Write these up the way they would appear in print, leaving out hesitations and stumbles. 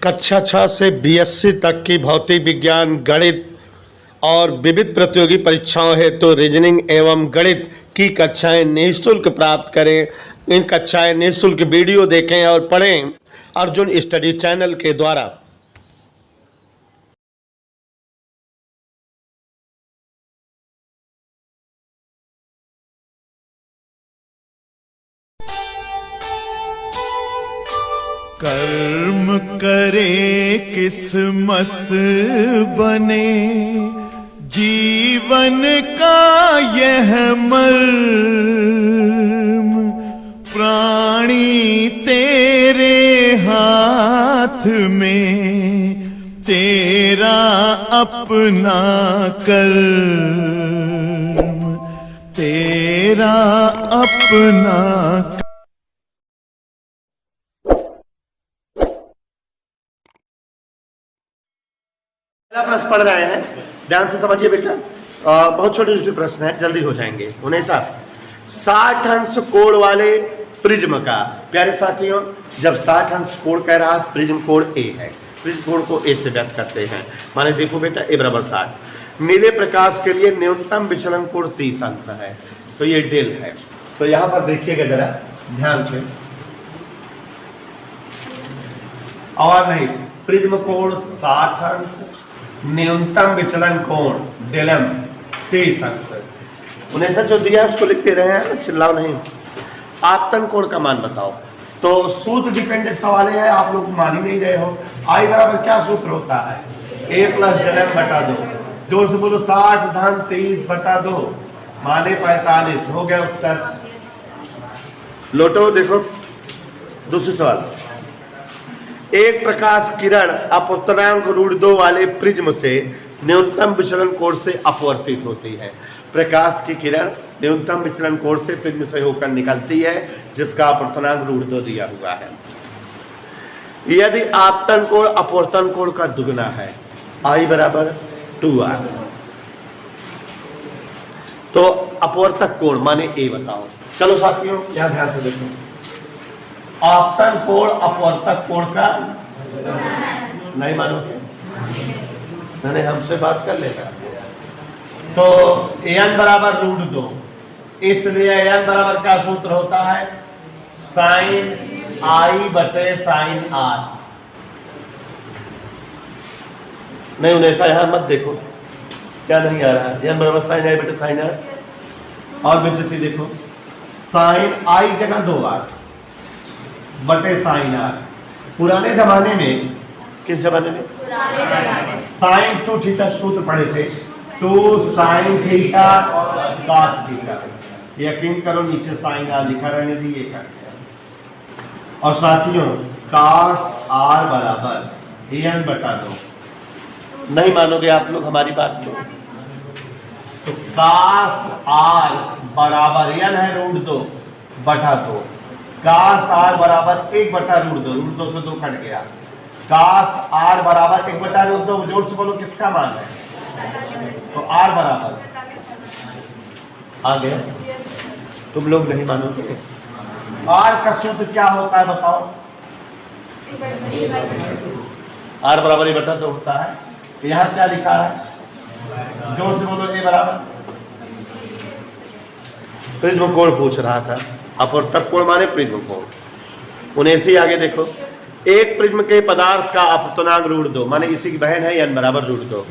कक्षा 6 से बीएससी तक की भौतिक विज्ञान, गणित और विविध प्रतियोगी परीक्षाओं हेतु रीजनिंग एवं गणित की कक्षाएं निःशुल्क प्राप्त करें। इन कक्षाएं निःशुल्क वीडियो देखें और पढ़ें अर्जुन स्टडी चैनल के द्वारा। कर्म करे किस्मत बने, जीवन का यह मर्म, प्राणी तेरे हाथ में, तेरा अपना कर्म, तेरा अपना। प्रश्न पढ़ रहे हैं, ध्यान से समझिए बेटा। बहुत छोटे छोटे प्रश्न हैं, जल्दी हो जाएंगे। 60 अंश कोण वाले प्रिज्म का, प्यारे साथियों, जब 60 अंश कोण कह रहा है, प्रिज्म कोण ए है, प्रिज्म कोण को ए से व्यक्त करते हैं। माने देखो बेटा, ए बराबर 60। नीले प्रकाश के लिए न्यूनतम विचलन कोण 30 अंश है, तो ये डेल है। तो यहां पर देखिएगा जरा ध्यान से, और नहीं, प्रिज्म कोण 60 अंश, न्यूनतम विचलन कोण डेलम 30 अंश। उन्हें सच जो दिया है उसको लिखते रहे हैं, चिल्लाओ नहीं। आपतन कोण का मान बताओ। तो सूत्र डिपेंडेंट सवाल है, आप लोग मान ही नहीं रहे हो। आई बराबर क्या सूत्र होता है? a प्लस डेलम बटा 2। जोर से बोलो, 60 धन 30 बटा 2 माने 45। हो गया उत्तर। लोटो देखो दूसरी सवाल। एक प्रकाश किरण अपवर्तनांक √2 वाले प्रिज्म से न्यूनतम विचलन कोण से अपवर्तित होती है। प्रकाश की किरण न्यूनतम विचलन कोण से प्रिज्म से होकर निकलती है, जिसका अपवर्तनांक √2 दिया हुआ है। यदि आपतन कोण अपवर्तन कोण का दुगना है, I बराबर 2R, तो अपवर्तक कोण माने A बताओ। चलो साथियों, यहां ध्यान से देखो। आपतन कोण अपवर्तक कोण का नहीं मानोगे? नहीं, हमसे बात कर लेगा। तो n बराबर √2, इसलिए n बराबर क्या सूत्र होता है? साइन I बटे साइन R। नहीं, उन्हें ऐसा यहां मत देखो, क्या नहीं आ रहा है? n बराबर साइन I बटे साइन R। और विचित्र देखो, साइन I जगह 2R बटे साइन R। पुराने जमाने में, किस जमाने में? साइन 2 थीटा सूत्र पढ़े थे, 2 साइन थीटा कॉस थीटा। यकीन करो, नीचे साइन R लिखा रहने दीजिए कर। और साथियों, कॉस R बराबर n बटा 2। नहीं मानोगे आप लोग हमारी बात को? तो कॉस R बराबर n है √2 बटा 2। कॉस R बराबर 1 बटा √2 से 2 कट गया। कॉस R बराबर 1 बटा √2, जोर से बोलो किसका मान है? तो R बराबर आ गया। तुम लोग नहीं मानोगे। R का सूत्र क्या होता है बताओ? R बराबर 1 बटा 2 होता है। यहां क्या लिखा है? जोर से बोलो, A बराबर। प्रिज्म कोण पूछ रहा था, अपवर्तक कोण माने प्रिज्म कोण। उन्हें से आगे देखो, एक प्रिज्म के पदार्थ का अपवर्तनांक √2 माने इसी की बहन है n बराबर √2।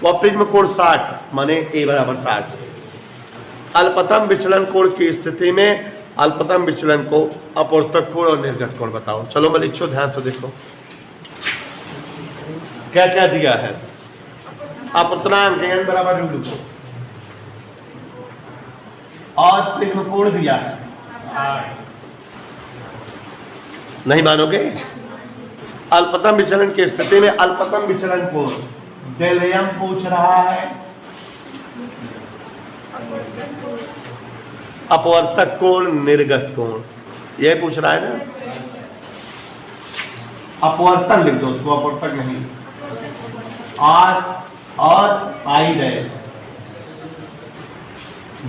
वह प्रिज्म कोण 60 माने a बराबर 60। अल्पतम विचलन कोण की स्थिति में अल्पतम विचलन को अपवर्तक कोण और निर्गत कोण बताओ। चलो मैं लिखो, ध्यान से देखो क्या क्या दिया है। अपवर्तनांक n बराबर √2 और प्रिज्म कोण दिया है 60। नहीं मानोगे? अल्पतम विचलन की स्थिति में अल्पतम विचलन कोण डेलम पूछ रहा है, अपवर्तक कोण निर्गत कोण यह पूछ रहा है ना। अपवर्तन लिख दो उसको, अपवर्तक नहीं। R और I डैश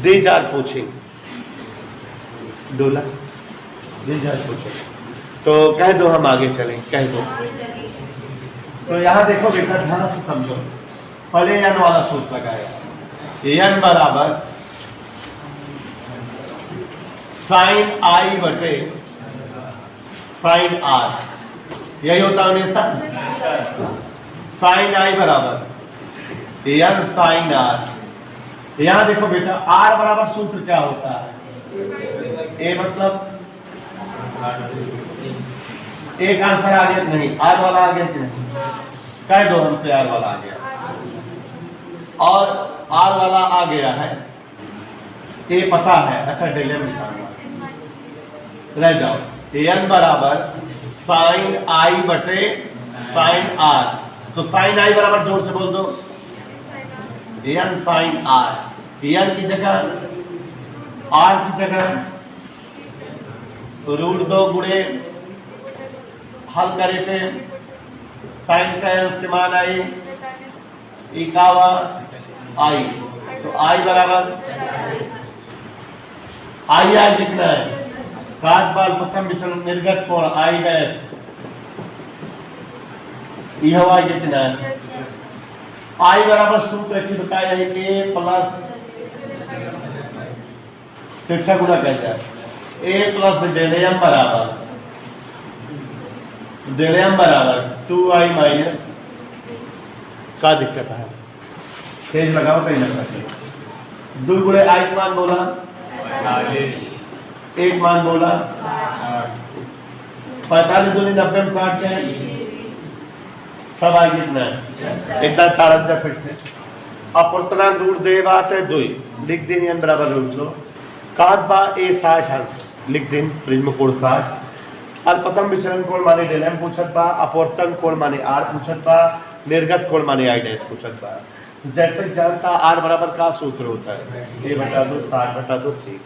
दीज आर पूछिंग डोला दीज आर पूछिंग। तो कह दो हम आगे चलें, कह दो तो यहाँ देखो बेटा ध्यान से समझो, पहले n वाला सूत्र लगाएगा, n बराबर साइन आई बटे साइन आर, यही होता है हमेशा। साइन आई बराबर n साइन आर। यहाँ देखो बेटा r बराबर सूत्र क्या होता है, a मतलब एक आंसर आ गया नहीं, r वाला आ गया कि नहीं, कह दो हमसे r वाला आ गया, और r वाला आ गया है, a पता है, अच्छा डेल m निकालना रह जाओ। n बराबर साइन आई बटे साइन आर, तो साइन आई बराबर जोर से बोल दो n साइन आर, n की जगह r की जगह √2 गुणे हल करे पे साइन का अंश के मान आई 51 आई, तो आई बराबर आई आर कितना है, काट बाल प्रथम विचलन निर्गत कोण आई डैश, यह हुआ कितना है, आई बराबर सूत्र की बताया है a प्लस तिरछा गुना कह जाए a प्लस डेल m बराबर 2i माइनस, क्या दिक्कत है, तेज लगाओ कहीं ना कहीं, 2 गुणे आई का मान बोला 1 मान बोला 45 दूनी 90 में 60 है, सब आ कितना है, इतना तारंजा फिर से अपूर्णांक रूट दे बात है 2 लिख दिन n बराबर रूट लो, काट बा a 60 अंश लिख दिन प्रिज्म कोण 60, अल्पतम विचलन कोण माने डेल m पूछत बा, अपवर्तन कोण माने r पूछत बा, निर्गत कोण माने i डैश पूछत बा। जैसे जानता r बराबर का सूत्र होता है a बटा 2 60 बटा 2 ठीक,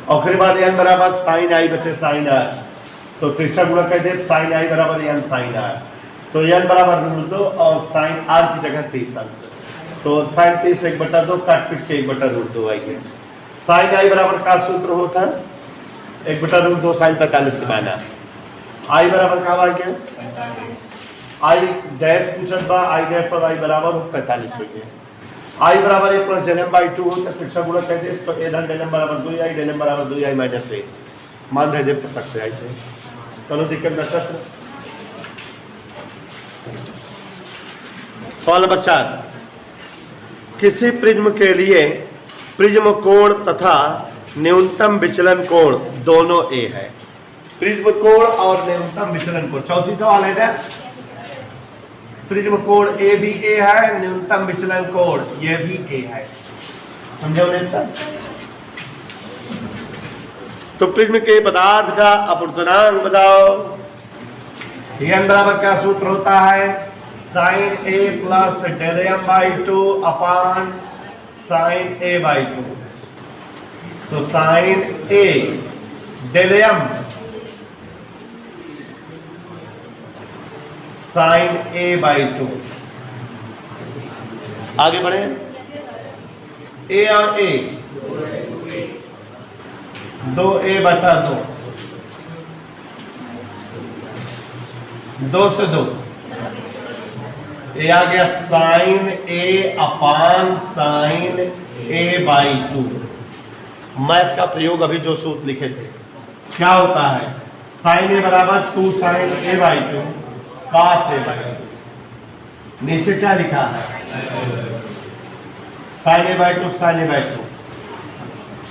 और फिर बाद n बराबर साइन i बटे साइन r, तो तिरछा गुणा कर दे साइन i बराबर n साइन r, तो n बराबर रूट 2 और साइन r की जगह 30 अंश, तो साइन 30 1 बटा 2 काट पीट के 1 बटा रूट 2 आई है। साइन i बराबर का सूत्र होता है 1 बटा रूट 2 साइन 45 के माना, आई बराबर का आ गया, आई डैश पूछत बा, आई डैश और आई बराबर 45 हो गया, आई बराबर 1 प्लस डेल m बाई 2 हो, तो तिरछा गुणा कर दे तो a धन डेल m बराबर 2i, डेल m बराबर 2i माइनस 1 मान दे दे तक से आई थे, चलो दिक्कत नक्षत्र। सवाल नंबर 4, किसी प्रिज्म के लिए प्रिज्म कोण तथा न्यूनतम विचलन कोण दोनों a है, प्रिज्म कोण और न्यूनतम विचलन कोण, चौथी सवाल है ना, प्रिज्म कोण ए भी a है, न्यूनतम विचलन कोण ये भी a है, समझे होने सर। तो प्रिज्म के पदार्थ का अपवर्तनांक बताओ, n बराबर क्या सूत्र होता है, sine a plus del m by 2 upon sine a by 2, तो sine a del m sine a by 2, आगे बढ़े, a और a 2a बटा 2 से 2, ये आ गया sine a upon sine a by 2। Math का प्रयोग अभी जो सूत्र लिखे थे क्या होता है, साइन a बराबर 2 sine a by 2 cos a by 2, नीचे क्या लिखा है sine a by 2 sine a by 2,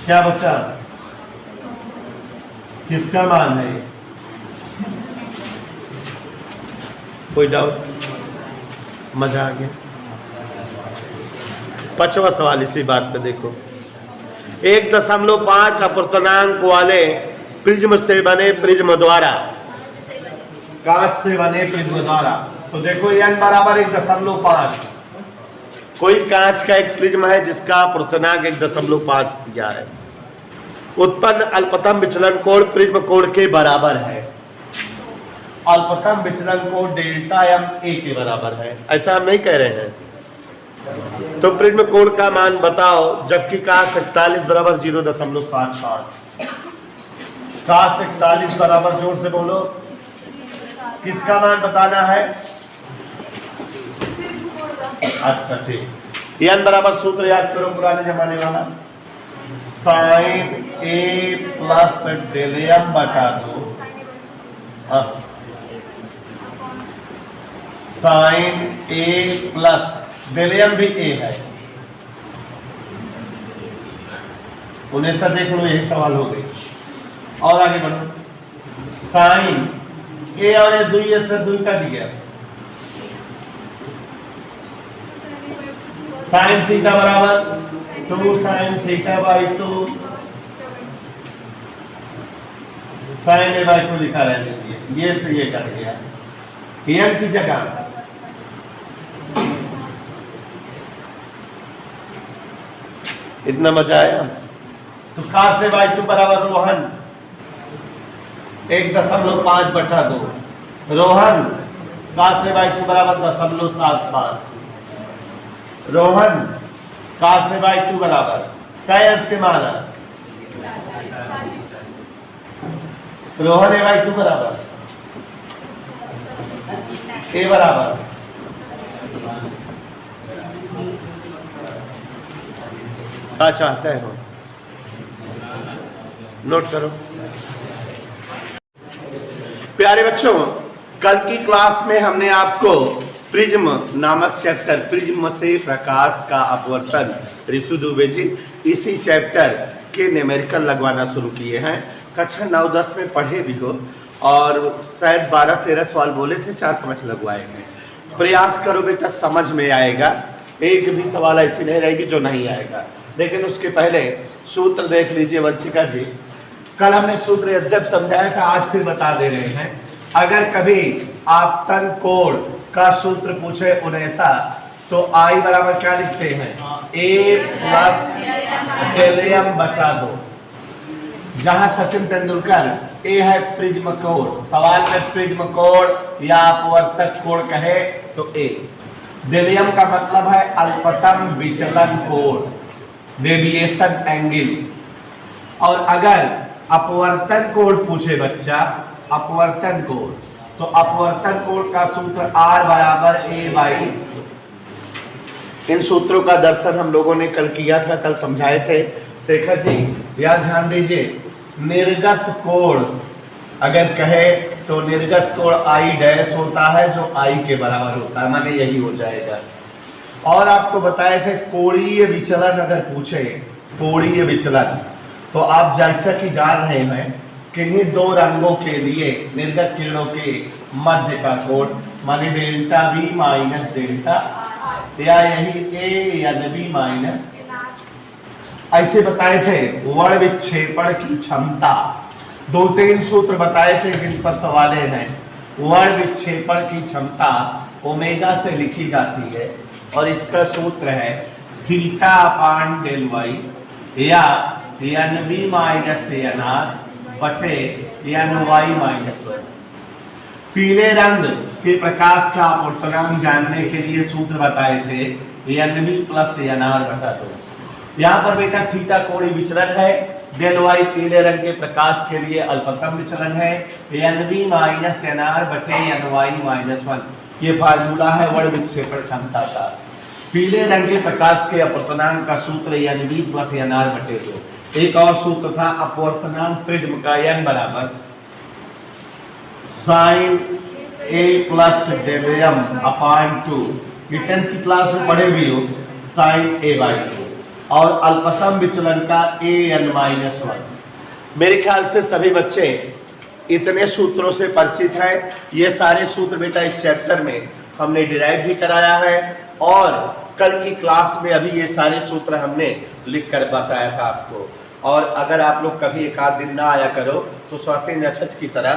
क्या बचा, किसका मान है, कोई डाउट, मजा आ गया। 5वां सवाल इसी बात पे देखो, 1.5 अपवर्तनांक वाले प्रिज्म से बने प्रिज्म द्वारा, कांच से बने प्रिज्म द्वारा, तो देखो n बराबर 1.5, कोई कांच का एक प्रिज्म है जिसका अपवर्तनांक 1.5 दिया है, उत्पन्न अल्पतम विचलन कोण प्रिज्म कोण के बराबर है, अल्पतम विचलन कोण डेल्टा m a के बराबर है, ऐसा हम नहीं कह रहे हैं। तो प्रिज्म कोण का मान बताओ, जबकि cos 41 बराबर 0.77, cos 41 बराबर जोर से बोलो, किसका मान बताना है, अच्छा ठीक। एन बराबर सूत्र याद करो पुराने जमाने वाला, sign A plus del M बटा 2, sine A plus del M भी ए है। उन्हें सब देख लो, यही सवाल हो गई। और आगे बढ़ो, साइन ए और ए दुई से दुई का दिया, साइन थीटा बराबर 2 sine theta by 2, sine A by 2 लिखा रहने दीजिए, ये से ये कट गया, एम की जगह इतना बचाया। तो cos ए बाई 2 बराबर रोहन 1.5 बटा 2, रोहन cos ए बाई 2 बराबर 0.75, रोहन cos ए बाई 2 बराबर क्या अंश के माना, रोहन ए बाई 2 बराबर ए बराबर क्या चाहते हो, नोट करो। प्यारे बच्चों, कल की क्लास में हमने आपको प्रिज्म नामक चैप्टर, प्रिज्म से प्रकाश का अपवर्तन, ऋषु दुबे जी इसी चैप्टर के न्यूमेरिकल लगवाना शुरू किए हैं। कक्षा 9-10 में पढ़े भी हो और शायद 12-13 सवाल बोले थे, 4-5 लगवाए हैं। प्रयास करो बेटा, समझ में आएगा। एक भी सवाल ऐसी नहीं रहेगी जो नहीं आएगा। लेकिन उसके पहले सूत्र देख लीजिए वंशिका जी। कल हमने सूत्र यद्यप समझाया था, आज फिर बता दे रहे हैं। अगर कभी आपतन कोण का सूत्र पूछे उन्हेसा, तो आई बराबर क्या लिखते हैं, ए प्लस डेल एम बटा 2। जहां सचिन तेंदुलकर ए है प्रिज्म कोण, सवाल में प्रिज्म कोण या अपवर्तक कोण कहे तो ए। डेल एम का मतलब है अल्पतम विचलन कोण, डेविएशन एंगल। और अगर अपवर्तन कोण पूछे बच्चा, अपवर्तन कोण, तो अपवर्तन कोण का सूत्र R बराबर A बाई। इन सूत्रों का दर्शन हम लोगों ने कल किया था, कल समझाए थे। शेखर जी याद ध्यान दीजिए, निर्गत कोण अगर कहे तो निर्गत कोण I डैश होता है जो I के बराबर होता है, माने यही हो जाएगा। और आपको बताए थे कोणीय विचलन अगर पूछे, कोणीय विचलन, तो आप जैसा कि जान रहे हैं किन्हीं दो रंगों के लिए निर्गत किरणों के मध्य का कोण, माने डेल्टा बी माइनस डेल्टा, या यही ए या बी माइनस, ऐसे बताए थे। वर्ण विक्षेपण की क्षमता, 2-3 सूत्र बताए थे जिन पर सवाले हैं। वर्ण विक्षेपण की क्षमता ओमेगा से लिखी जाती है और इसका सूत्र है थीटा अपान डेल वाई या N B minus N R बटे एन वाई माइनस 1। पीले रंग के प्रकाश का अपवर्तनांक जानने के लिए सूत्र बताए थे N B plus N R बटा 2। यहाँ पर बेटा थीटा कोणीय विचलन है, डेल वाई पीले रंग के प्रकाश के लिए अल्पतम विचलन है, N B minus N R बटे एन वाई माइनस 1। ये फार्मूला है वर्ण विक्षेपण क्षमता का। पीले रंग के प्रकाश के अपवर्तनांक का सूत्र N B plus N R बटे 2। एक और सूत्र था अपवर्तनांक प्रिज्म का, एन बराबर sine A plus del M अपान 2। ये 10th की क्लास में पढ़े भी हो, साइन ए बाई 2। और अल्पतम विचलन का ए एन माइनस 1। मेरे ख्याल से सभी बच्चे इतने सूत्रों से परिचित हैं। ये सारे सूत्र बेटा इस चैप्टर में हमने डिराइव भी कराया है और कल की क्लास में अभी ये सारे सूत्र हमने लिख कर बताया था आपको। और अगर आप लोग कभी एक आध दिन ना आया करो तो स्वाति नक्षत्र की तरह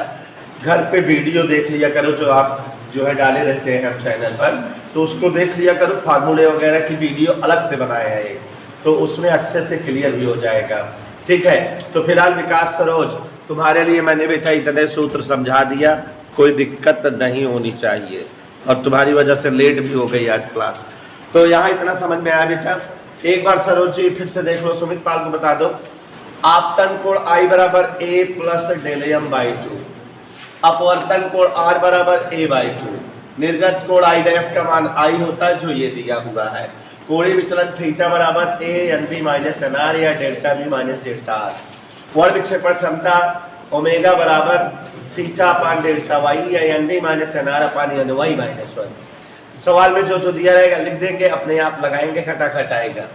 घर पे वीडियो देख लिया करो, जो आप जो है डाले रहते हैं हम चैनल पर, तो उसको देख लिया करो। फार्मूले वगैरह की वीडियो अलग से बनाए हैं एक, तो उसमें अच्छे से क्लियर भी हो जाएगा। ठीक है, तो फिलहाल विकास सरोज तुम्हारे लिए मैंने बेटा इतने सूत्र समझा दिया, कोई दिक्कत नहीं होनी चाहिए। और तुम्हारी वजह से लेट भी हो गई आज क्लास, तो यहाँ इतना समझ में आया बेटा। एक बार सरोज जी फिर से देख लो, सुमित पाल को बता दो। आपतन कोण I बराबर A plus del M by 2, अपवर्तन कोण R बराबर A बाई 2, निर्गत कोण आई डैश का मान आई होता है, जो ये दिया हुआ है। कोणीय विचलन थीटा बराबर A N B minus N R या delta B minus delta R. वर्ण विक्षेपण क्षमता ओमेगा बराबर थीटा अपान डेल्टा वाई या N B minus N R अपान एन वाई माइनस 1। सवाल में जो जो दिया रहेगा लिख देंगे, अपने आप लगाएंगे, खटाखट आएगा।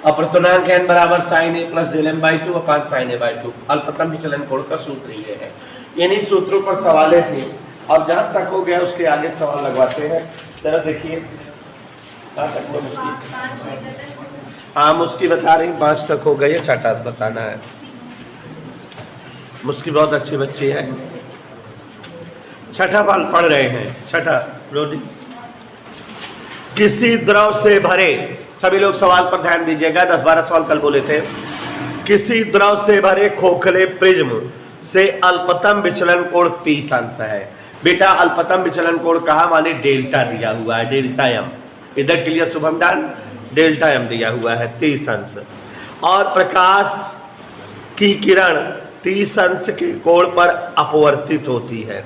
अपर्तनांक n बराबर sine A plus del M by two अपान साइन ए बाई टू। अल्पतम विचलन कोण का सूत्र ये है। इन्हीं सूत्रों पर सवाले थे। अब जहाँ तक हो गया उसके आगे सवाल लगवाते हैं। जरा देखिए कहाँ तक हुआ मुश्किल। हाँ मुश्किल बता रही, 5 तक हो गई है, छठा बताना है। मुश्किल बहुत अच्छी बच्ची है। छठा वाल पढ़ रहे हैं। छठा रोडी, किसी द्रव से भरे, सभी लोग सवाल पर ध्यान दीजिएगा, 10-12 सवाल कल बोले थे। किसी द्रव से भरे खोखले प्रिज्म से अल्पतम विचलन कोण 30 अंश है। बेटा अल्पतम विचलन कोण कहा, माने डेल्टा दिया हुआ है, डेल्टा एम। इधर क्लियर शुभम डान, डेल्टा एम दिया हुआ है 30 अंश। और प्रकाश की किरण 30 अंश के कोण पर अपवर्तित होती है।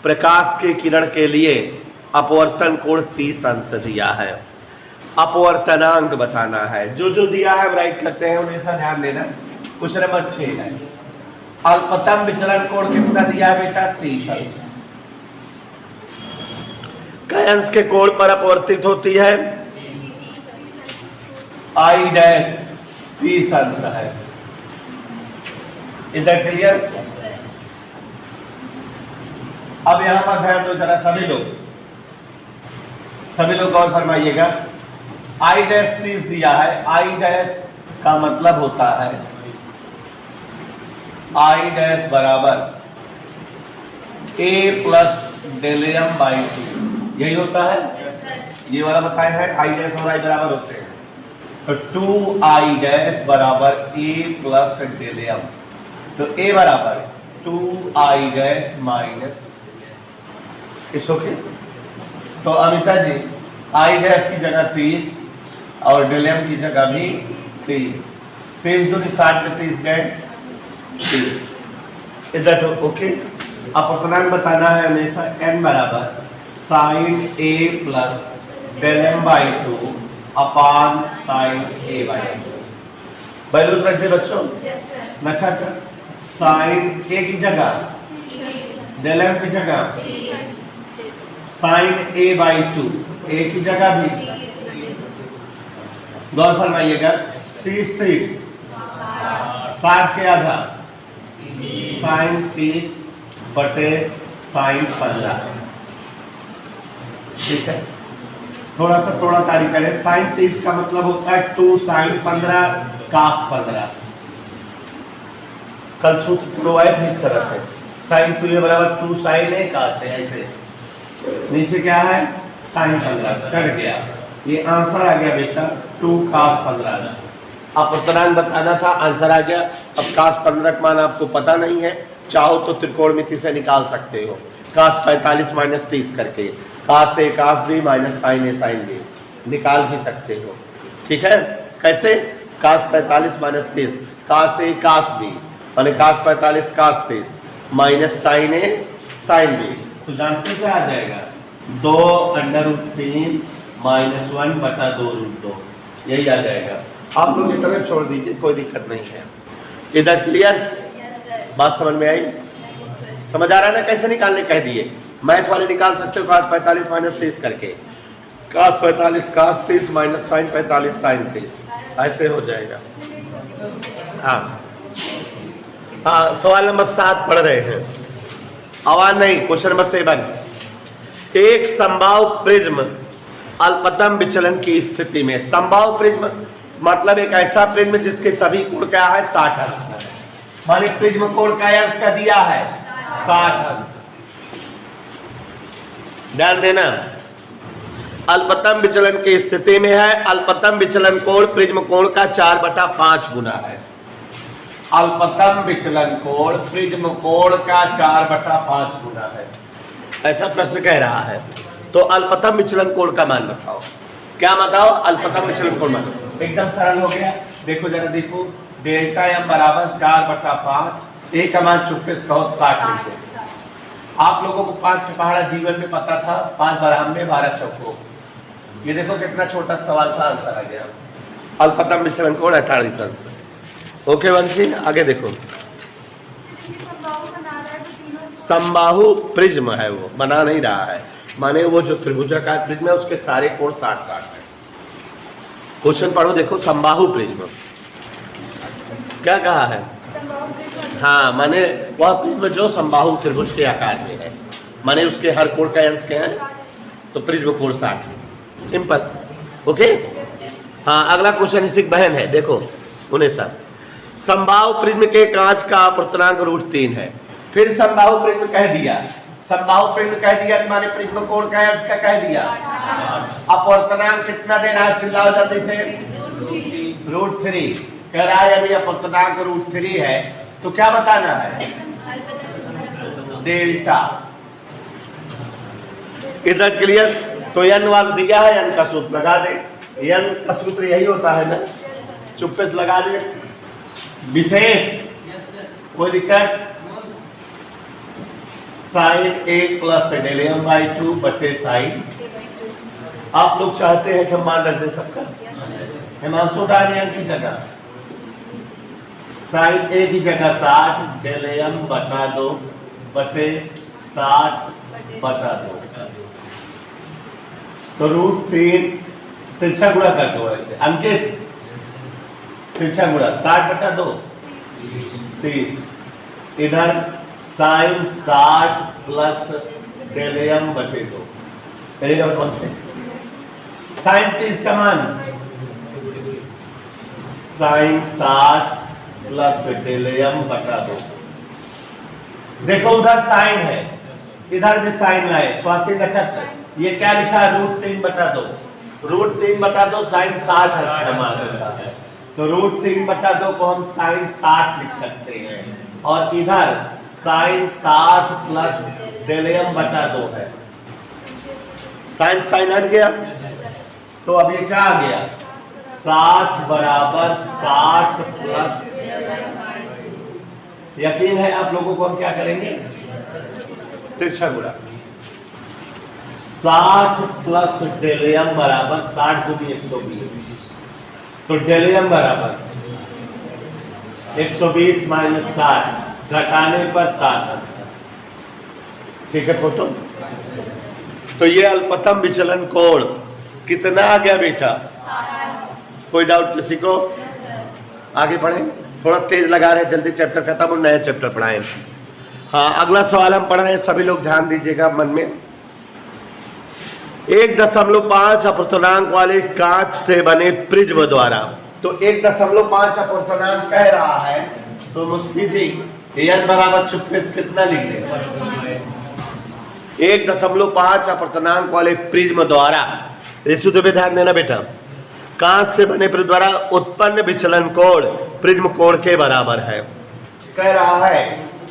प्रकाश की किरण के लिए अपवर्तन कोण 30 अंश दिया है। अपवर्तनांक बताना है। जो जो दिया है हम राइट करते हैं, उन्हें सा ध्यान देना। क्वेश्चन नंबर 6 है। अल्पतम विचलन कोण कितना दिया है बेटा, 30 अंश। कै अंश के कोण पर अपवर्तित होती है, आई डैश 30 अंश है। इधर क्लियर। अब यहां पर ध्यान दो जरा सभी लोग गौर फरमाइएगा। आई डैश 30 दिया है। आई डैश का मतलब होता है आई डैश बराबर ए प्लस डेल एम बाई 2, यही होता है। ये वाला बताया है, आई डैश और आई बराबर होते हैं। तो 2 आई डैश बराबर ए प्लस डेल एम। तो ए बराबर 2 आई डैश माइनस इस ओके। तो अमिता जी आई डैश की जगह 30 और डेल एम की जगह भी 30। 30 दूनी 60 में 30 गए 30। इधर तो ओके। अपवर्तनांक बताना है हमेशा n बराबर sine A plus del M by 2 upon sine A by 2। Value रख दे बच्चों। नक्षत्र साइन ए की जगह डेल एम की जगह साइन ए बाई 2, ए की जगह भी गौर फरमाइएगा। 30 60 के आधा साइन 30 बटे साइन 15। ठीक है, थोड़ा कार्य करें। साइन 30 का मतलब होता है 2 साइन 15 कास 15। कल सूत्र प्रोवाइड थे इस तरह से, साइन 2 बराबर 2 साइन है कास है, ऐसे नीचे क्या है साइन 15 कट गया। ये आंसर आ गया बेटा 2 कास 15। अपवर्तनांक बताना था, आंसर आ गया। अब कास 15 का मान आपको पता नहीं है, चाहो तो त्रिकोणमिति से निकाल सकते हो। कास 45 माइनस 30 करके कास ए कास बी माइनस साइन ए साइन बी निकाल भी सकते हो। ठीक है, कैसे? कास 45 माइनस 30 कास ए कास बी माने कास 45 कास 30 माइनस साइन ए साइन बी। तो जानते क्या आ जाएगा 2 √3 माइनस 1 बटा 2√2, यही आ जाएगा। आप लोग इतना छोड़ दीजिए, कोई दिक्कत नहीं है। इधर क्लियर? बात समझ में आई? समझ आ रहा है ना कैसे निकालने कह दिए। मैथ वाले निकाल सकते हो कास 45 माइनस 30 करके, कास 45 कास 30 माइनस साइन 45 साइन 30, ऐसे हो जाएगा। हाँ सवाल नंबर 7 पढ़ रहे हैं। आवाज नहीं। Question number 7। एक समबाहु प्रिज्म अल्पतम विचलन की स्थिति में, समबाहु प्रिज्म मतलब एक ऐसा प्रिज्म जिसके सभी कोण क्या है 60 अंश का है। माने प्रिज्म कोण का अंश का दिया है 60 अंश। ध्यान देना, अल्पतम विचलन की स्थिति में है। अल्पतम विचलन कोण प्रिज्म कोण का 4/5 गुना है। अल्पतम विचलन कोण प्रिज्म कोण का 4/5 गुना है, ऐसा प्रश्न कह रहा है। तो अल्पतम विचलन कोण का मान बताओ। क्या बताओ? अल्पतम विचलन कोण मान। एकदम सरल हो गया। देखो जरा देखो, डेल्टा एम बराबर 4/5, ए का मान चुपके से कहो 60 लिखो। आप लोगों को 5 का पहाड़ा जीवन में पता था, 5 बरामदे 12 चौकों। ये देखो कितना छोटा सवाल था, आंसर आ गया। अल्पतम विचलन कोण 48 आंसर। ओके वंशी, आगे देखो। समबाहु प्रिज्म है, वो बना नहीं रहा है, माने वो जो त्रिभुजाकार प्रिज्म है उसके सारे कोण 60 है। क्वेश्चन पढ़ो, देखो समबाहु प्रिज्म क्या कहा है। हाँ, माने वह प्रिज्म जो समबाहु त्रिभुज के आकार में है, माने उसके हर कोण का अंश क्या है, तो प्रिज्म कोण 60 है। Simple, okay. हाँ, अगला क्वेश्चन इसी बहन है, देखो 19। समबाहु प्रिज्म के कांच का अपवर्तनांक √3 है। फिर समबाहु प्रिज्म कह दिया, समबाहु प्रिज्म कह दिया माने प्रिज्म कोण का अंश का कह दिया। अपवर्तनांक कितना दे रहा है, चिल्लाओ जल्दी से। √3 कह रहा है। यदि अपवर्तनांक √3 है तो क्या बताना है, डेल्टा। इधर क्लियर। तो n वाला दिया है, n का सूत्र लगा दे। n का सूत्र यही होता है ना, चुप्पे से लगा दे। विशेष कोई दिक्कत, साइन a प्लस डेलियम/2 बटे साइन। आप लोग चाहते हैं कि हम मान रख दें सबका, हिमांशु डालियम की जगह साइन a की जगह 60 डेलियम बटा 2 बटे 60/2। तो √3 तिरछा गुणा कर दो ऐसे। अंकित, तिरछा गुणा 60/2 30। इधर साइन 60 प्लस डेलियम बटे 2, कौन से साइन 30 का मान, साइन 60 प्लस डेलियम बटा 2। देखो उधर साइन है, इधर भी साइन लाए, स्वाति नक्षत्र। ये क्या लिखा है, √3/2। √3/2 साइन 60 है, तो √3/2 को हम साइन 60 लिख सकते हैं। और इधर साइन 60 प्लस डेलियम बटा 2 है। साइन साइन हट गया, तो अब ये क्या आ गया, 60 बराबर 60 प्लस। यकीन है आप लोगों को हम क्या करेंगे, तिरछा गुणा। 60 प्लस डेलियम बराबर 60 गुनी 120। तो डेलियम बराबर 120 माइनस 60, घटाने पर 60। ठीक है फोटो। तो ये अल्पतम विचलन कोण कितना आ गया बेटा, कोई डाउट किसी को। आगे बढ़े, थोड़ा तेज लगा रहे, जल्दी चैप्टर खत्म और नया चैप्टर पढ़ाएं। हाँ, अगला सवाल हम पढ़ रहे हैं, सभी लोग ध्यान दीजिएगा मन में। 1.5 अपवर्तनांक वाले कांच से बने प्रिज्म द्वारा, तो 1.5 अपवर्तनांक कह रहा है, तो मुस्की जी n बराबर चुप्पे से कितना लिख दें, 1.5 अपवर्तनांक वाले प्रिज्म द्वारा, ऋषि पे ध्यान देना बेटा, कांच से बने प्रिज्म द्वारा उत्पन्न विचलन कोण प्रिज्म कोण के बराबर है। कह रहा है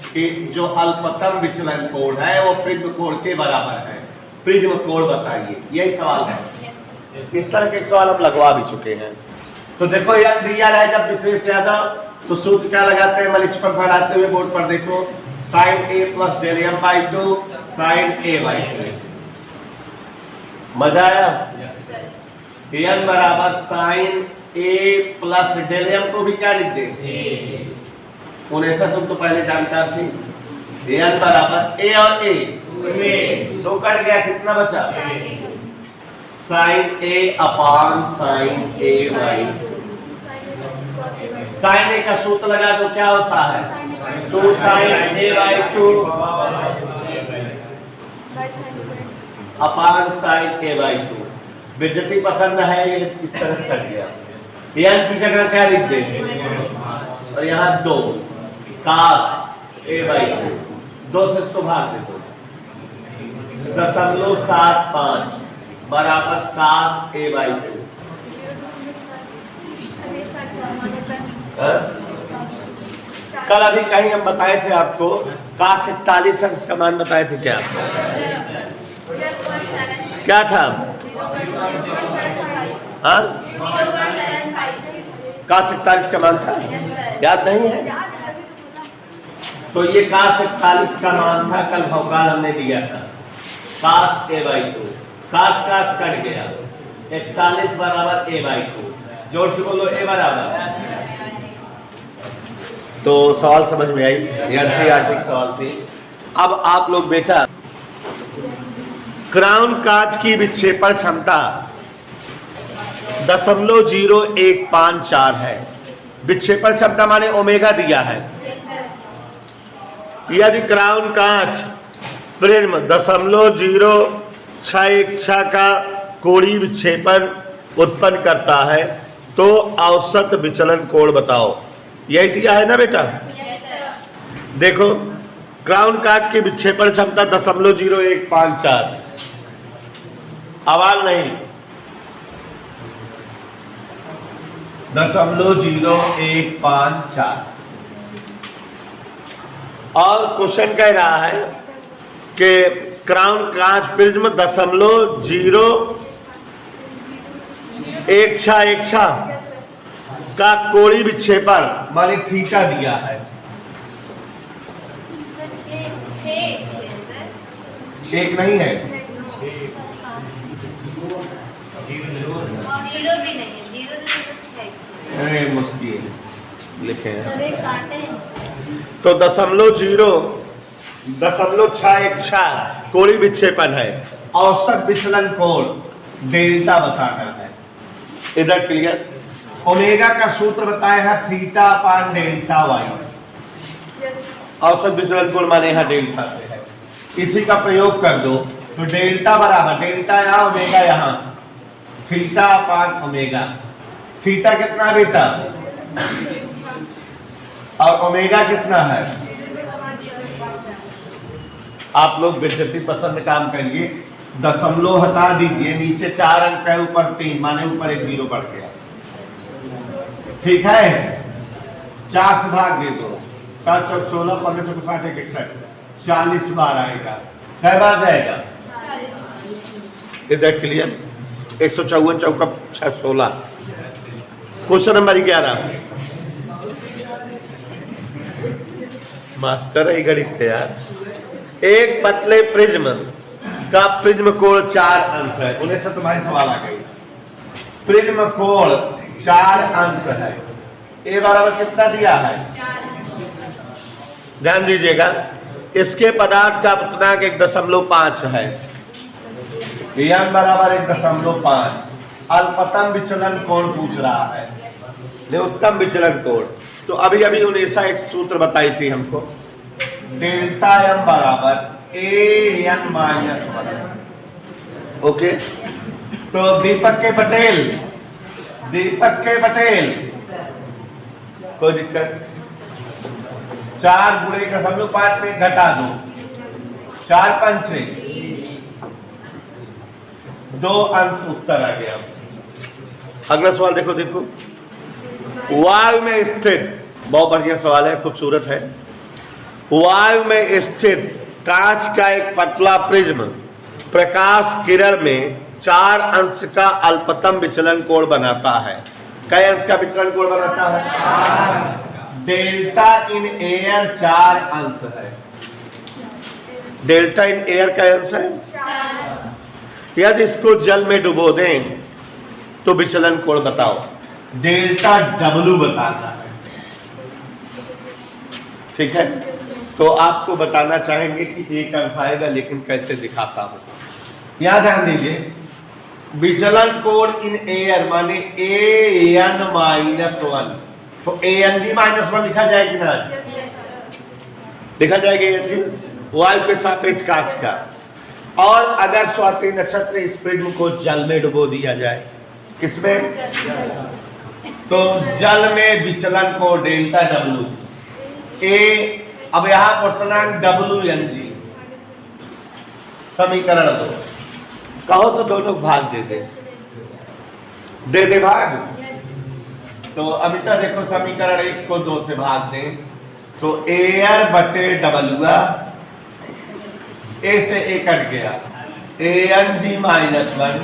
कि जो अल्पतम विचलन कोण है वो प्रिज्म कोण के बराबर है। प्रिज्म कोण बताइए, यही सवाल है। इस तरह के सवाल हम लगवा भी चुके हैं। तो देखो यार, दिया रहे जब विशेष यादव, तो सूत्र क्या लगाते हैं, मलिक्स पर फैलाते हुए बोर्ड पर देखो, साइन a प्लस डेलियम/2 साइन a/2। मजा आया। n बराबर साइन a प्लस डेलियम को भी क्या लिख दे, उन्हें तुम तो पहले जानकार थी। n बराबर a और a, दो कट गया, कितना बचा, sine a upon sine a/2। Sine a का सूत्र लगा दो, क्या होता है, 2 साइन a/2 अपान साइन a/2। बेइज्जती पसंद है, ये इस तरह से कर दिया। n की जगह क्या लिख देंगे, और यहाँ 2 कास a/2, 2 से इसको भाग दे दो, 0.75 बराबर कास a/2। कल अभी कहीं हम बताए थे आपको, कास 41 अंश का मान बताए थे, क्या क्या था, हाँ कास 41 का मान था, याद नहीं है, तो ये cos 41 का मान था, कल भौकाल हमने दिया था cos a/2, cos कट गया, 41 बराबर a/2, जोर से बोलो a बराबर। तो सवाल समझ में आई, एनसीईआरटी सवाल थी। अब आप लोग बेटा क्राउन कांच की विक्षेपण क्षमता 0.0154 है। विक्षेपण क्षमता माने ओमेगा दिया है। यदि क्राउन कांच प्रिज्म 0.061 का कोणीय विक्षेपण उत्पन्न करता है तो औसत विचलन कोण बताओ। यही दिया है ना बेटा। देखो क्राउन कांच की विक्षेपण क्षमता 0.0154, आवाज नहीं, 0.0154। और क्वेश्चन कह रहा है कि क्राउन कांच प्रिज्म 0.161 का कोणीय विक्षेपण माने थीटा दिया है। एक नहीं है, जीरो भी नहीं है, जीरो अरे मुश्किल लिखे हैं। तो 0.616 कोणीय विक्षेपण है। औसत विचलन कोण डेल्टा बताना है। इधर क्लियर। ओमेगा का सूत्र बताया है थीटा अपान डेल्टा वाई। औसत विचलन कोण माने यहाँ डेल्टा से है, इसी का प्रयोग कर दो तो डेल्टा बराबर, डेल्टा यहाँ ओमेगा यहाँ, थीटा अपान ओमेगा। थीटा कितना बेटा और ओमेगा कितना है। आप लोग बेइज्जती पसंद काम करिए, दशमलव हटा दीजिए, नीचे 4 अंक है, ऊपर 3 माने ऊपर एक 0 बढ़ गया। ठीक है, 4 से भाग दे दो, 7 चौक 16, 15 चौक 60, 61, 40 बार आएगा। कै बार जाएगा। इधर क्लियर। 154 चौका 16। Question number 11। मास्टर है गणित के यार। एक पतले प्रिज्म का प्रिज्म कोण 4 अंश है। उन्हें से तुम्हारी सवाल आ गई। प्रिज्म कोण 4 अंश है। ए बराबर कितना दिया है, ध्यान दीजिएगा। इसके पदार्थ का अपनांक 1.5 है। n बराबर 1.5। अल्पतम विचलन कोण पूछ रहा है, न्यूनतम विचलन कोण। तो अभी अभी उन्हें एक सूत्र बताई थी हमको, डेल्टा m बराबर an-1। ओके, तो दीपक के पटेल कोई दिक्कत। 4 गुणे का सब लोग 5 में घटा दो, 4 पंचे 2 अंश उत्तर आ गया। अगला सवाल देखो। वायु में स्थित, बहुत बढ़िया सवाल है, खूबसूरत है। वायु में स्थित कांच का एक पतला प्रिज्म प्रकाश किरण में 4 अंश का अल्पतम विचलन कोण बनाता है। कई अंश का विचलन कोण बनाता है। डेल्टा इन एयर 4 अंश है। डेल्टा इन एयर का अंश है। यदि इसको जल में डुबो दें तो विचलन कोण बताओ। डेल्टा W बताना है। ठीक है, तो आपको बताना चाहेंगे कि एक अंश आएगा, लेकिन कैसे दिखाता हूं। यहां ध्यान दीजिए, विचलन कोण इन एयर माने an-1। तो an-1 लिखा जाए कि ना, लिखा जाएगा an वायु के सापेक्ष कांच का। और अगर स्वाति नक्षत्र इस प्रिज्म को जल में डुबो दिया जाए, किसमें, तो जल में विचलन को डेल्टा W ए। अब यहां पूर्णांक WNG, समीकरण 2 कहो तो दोनों भाग दे भाग। तो अभी तक देखो समीकरण 1 को 2 से भाग दें तो एयर बटे W, ए से ए कट गया, ANG-1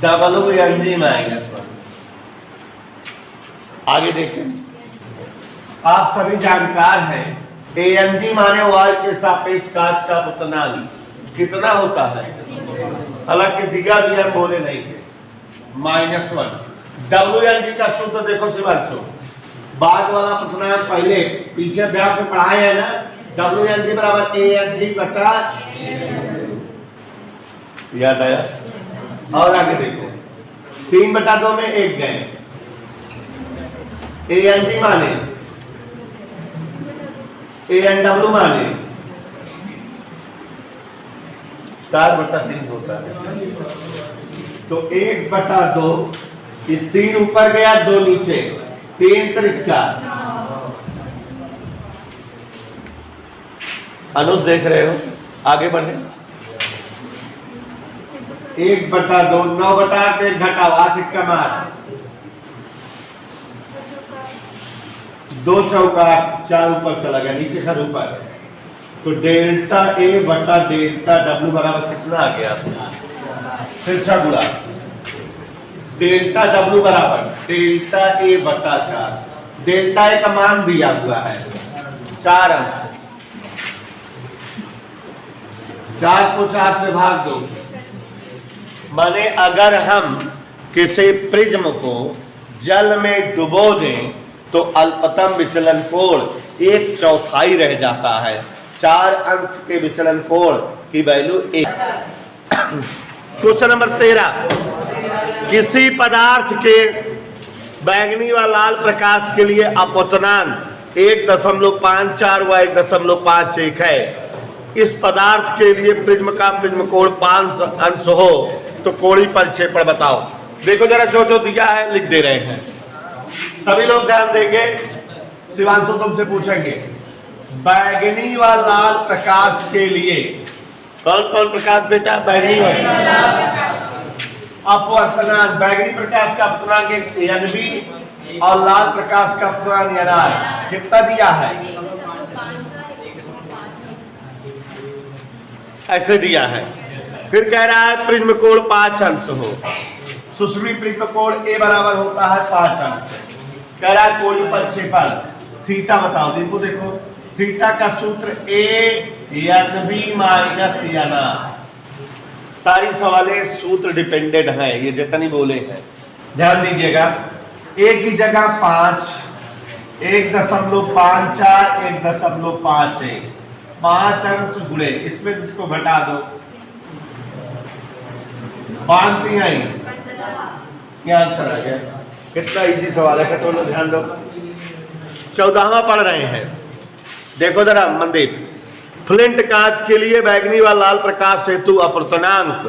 WNG-1। आगे देखें, आप सभी जानकार हैं ANG माने y के सापेक्ष कांच का अपतनांक कितना होता है, हालांकि दिया भी हम बोले नहीं थे, -1। WNG का सूत्र देखो शिवांशु, बाद वाला अपतनांक पहले पीछे अभ्यास में पढ़ाए है ना, WNG बराबर ANG बटा, याद आया। और आगे देखो 3/2 में 1 गए, ANG माने ANW माने 4/3 होता है, तो 1/2, ये 3 ऊपर गया 2 नीचे, 3 त्रिका। अनुज देख रहे हो, आगे बढ़े। 1/2, 9/8 1 घटाओ, 8 का मार, 2 चौका 4 ऊपर चला गया, नीचे का ऊपर, तो डेल्टा A बटा डेल्टा W बराबर कितना आ गया, तिरछा गुणा डेल्टा W बराबर डेल्टा A बटा 4। डेल्टा A का मान दिया हुआ है 4 अंश, 4 को 4 से भाग दो, माने अगर हम किसी प्रिज्म को जल में डुबो दें तो अल्पतम विचलन कोण 1/4 रह जाता है। 4 अंश के विचलन कोण की वैल्यू 1। क्वेश्चन नंबर 13, किसी पदार्थ के बैंगनी व लाल प्रकाश के लिए अपवर्तनांक 1.54 व 1.51 है। इस पदार्थ के लिए प्रिज्म का प्रिज्म कोण 5 अंश हो तो कोणीय प्रक्षेपण बताओ। देखो जरा, जो जो दिया है लिख दे रहे हैं, सभी लोग ध्यान देंगे। शिवांशु तुमसे पूछेंगे, बैंगनी व लाल प्रकाश के लिए कौन कौन प्रकाश बेटा, बैंगनी व अपवर्तनांक, बैंगनी प्रकाश का अपवर्तनांक NB और लाल प्रकाश का अपवर्तनांक NR कितना दिया है, ऐसे दिया है। फिर कह रहा है प्रिज्म कोण 5 अंश हो, सुषमी प्रिज्म कोण A बराबर होता है 5 अंश। कह रहा है कोणीय प्रक्षेपण थीटा बताओ। देखो देखो, थीटा का सूत्र ANB माइनस NR। सारी सवालें सूत्र डिपेंडेंट हैं, ये जितनी बोले हैं ध्यान दीजिएगा। एक की जगह 5, 1.54, 1.51, 5 अंश गुणे, इसमें इसको घटा दो, 5 आई, क्या आंसर आ गया। कितना इजी सवाल है, तो ध्यान दो। 14वां पढ़ रहे हैं, देखो जरा मनदीप। फ्लिंट कांच के लिए बैंगनी व लाल प्रकाश हेतु अपवर्तनांक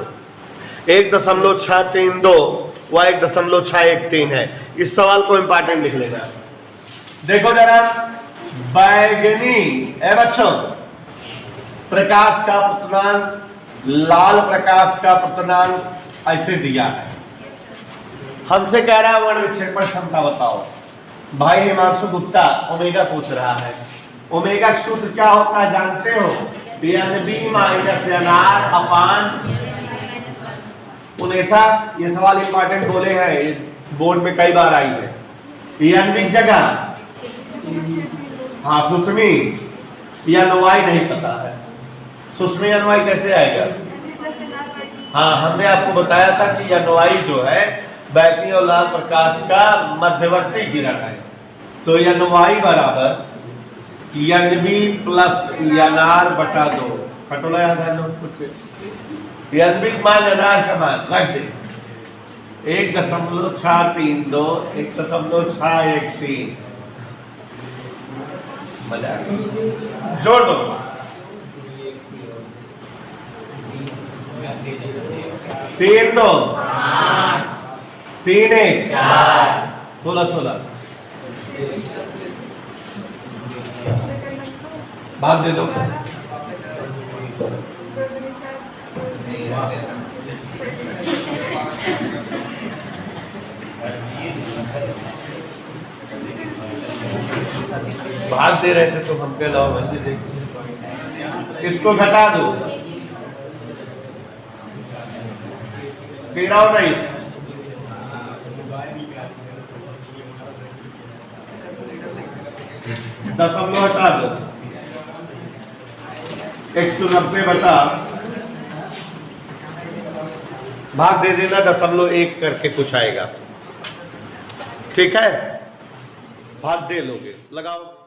1.632 व 1.613 है। इस सवाल को इंपॉर्टेंट लिख लेना। देखो जरा, बैंगनी बच्चों प्रकाश का अपवर्तनांक, लाल प्रकाश का अपवर्तनांक ऐसे दिया है। हमसे कह रहा है वर्ण विक्षेपण क्षमता बताओ। भाई हिमांशु गुप्ता ओमेगा पूछ रहा है। ओमेगा का सूत्र क्या होता है जानते हो, NB माइनस NR अपान 19। ये सवाल इंपॉर्टेंट बोले हैं, बोर्ड में कई बार आई है। NB की जगह हाँ सुषमी या NY नहीं पता है, सुषमी NY कैसे आएगा। हाँ हमने आपको बताया था कि NY जो है बैंगनी और लाल प्रकाश का मध्यवर्ती किरण है, तो NY बराबर NB प्लस NR बटा 2। खटोला याद है लोग कुछ, NB मान NR का मान रख दे 1.632, 1.613, मजा आ गया। जोड़ दो 3 2 3 1 16 16 भाग दे दो। भाग दे रहे थे तो हम पे लाओ बंदी देखो, इसको घटा दो 13 और 19, दशमलव हटा दो 190 बटा भाग दे देना 0.1 करके कुछ आएगा, ठीक है, भाग दे लोगे, लगाओ।